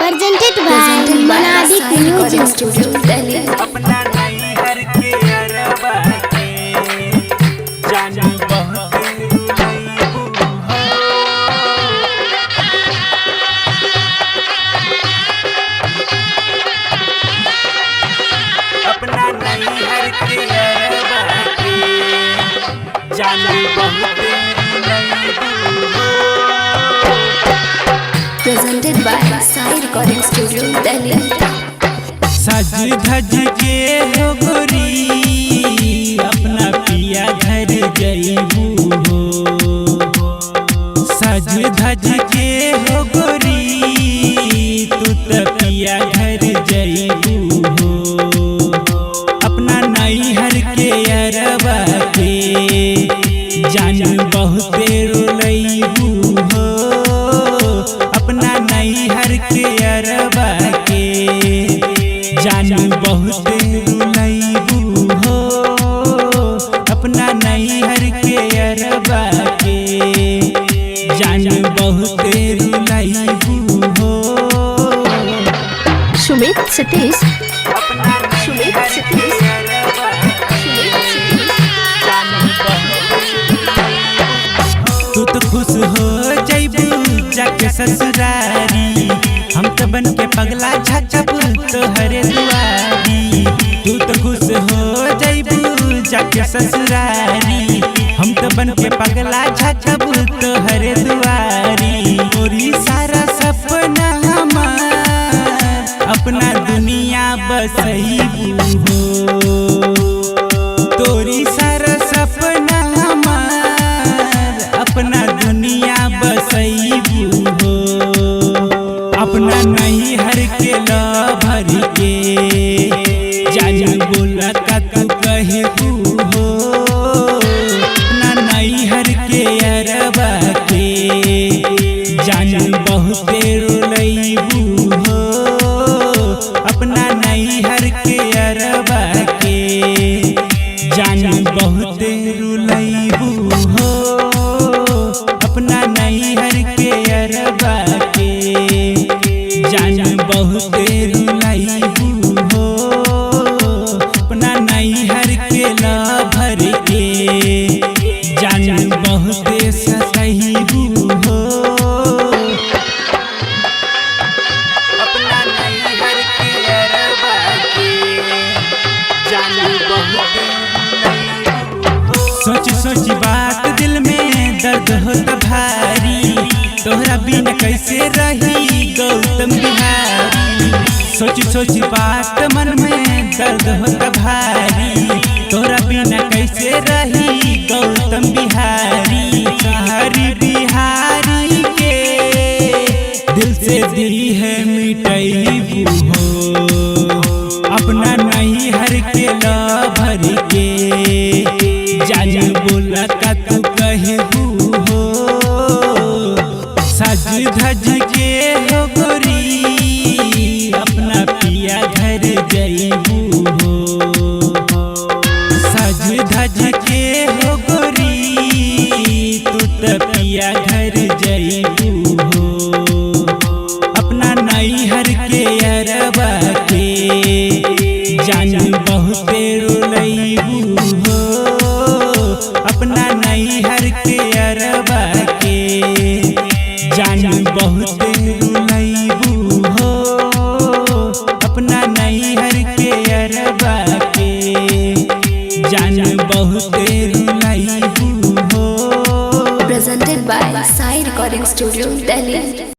presented by Monadik Music Studio, Delhi. अपना नहीं हर के अरबा के जानी बहुत अपना नहीं हर के अरबा के जानी बहुत Presented by Sai Recording Studio, Delhi. सज धज के हो गोरी अपना पिया घर जइबू हो। सज धज के हो गोरी तू त पिया घर जइबू हो। अपना नैहर के अरबा के जान बहुते रुलइबू हो। अपना नैहर के अरबा के जान बहुते रुलइबू हो। अपना नैहर के अरबा के जान बहुते रुलइबू हो। Sumit Satish. अपना नैहर के अरबा के जान बहुते तू तो खुश हो जइबू जाके ससुरारी। हम तो बन के पगला झकब तोहरे दुआरी। तू तो खुश हो जइबू जाके ससुरारी। हम तो बन के पगला झकब तोहरे दुआरी। तोरी सारा सपना हमार अपना दुनिया बसइबू हो। तोरी सारा सपना हमार अपना दुनिया बसइबू हो। अपना नैहर के लभर के जानी बोला का तू कहबू हो। अपना नैहर के अरबा के जानी बहुते रुलइबू हो। अपना नैहर के अरबा के जानी बहुते रुलइबू हो। अपना नैहर के अरबा के जान बहुते रुलइबू हो। अपना नैहर के लभर के जान बहुते सतइबू हो। अपना नैहर के अरबा के जान बहुते सोच सोच बात दिल में दर्द होता भारी। तोहरा बिना कैसे रही गौतम बिहारी। सोच सोच बात मन में दर्द होता भारी। तोहरा बिना कैसे रही गौतम बिहारी। हरी बिहारी के दिल से दी है मिटइबू हो। अपना नैहर के लभर के जान बोला का तू कहबू हो। सज धज के हो गोरी अपना पिया घर जइबू हो। सज धज के हो गोरी तू त पिया घर जइबू हो। अपना नैहर के अरबा के जान बहुते रुलइबू हो। अपना नैहर के अरबा के जान बहुते रुलइबू हो। अपना नैहर के अरबा के जान बहुते रुलइबू हो। Presented by Sai Recording Studio, Delhi.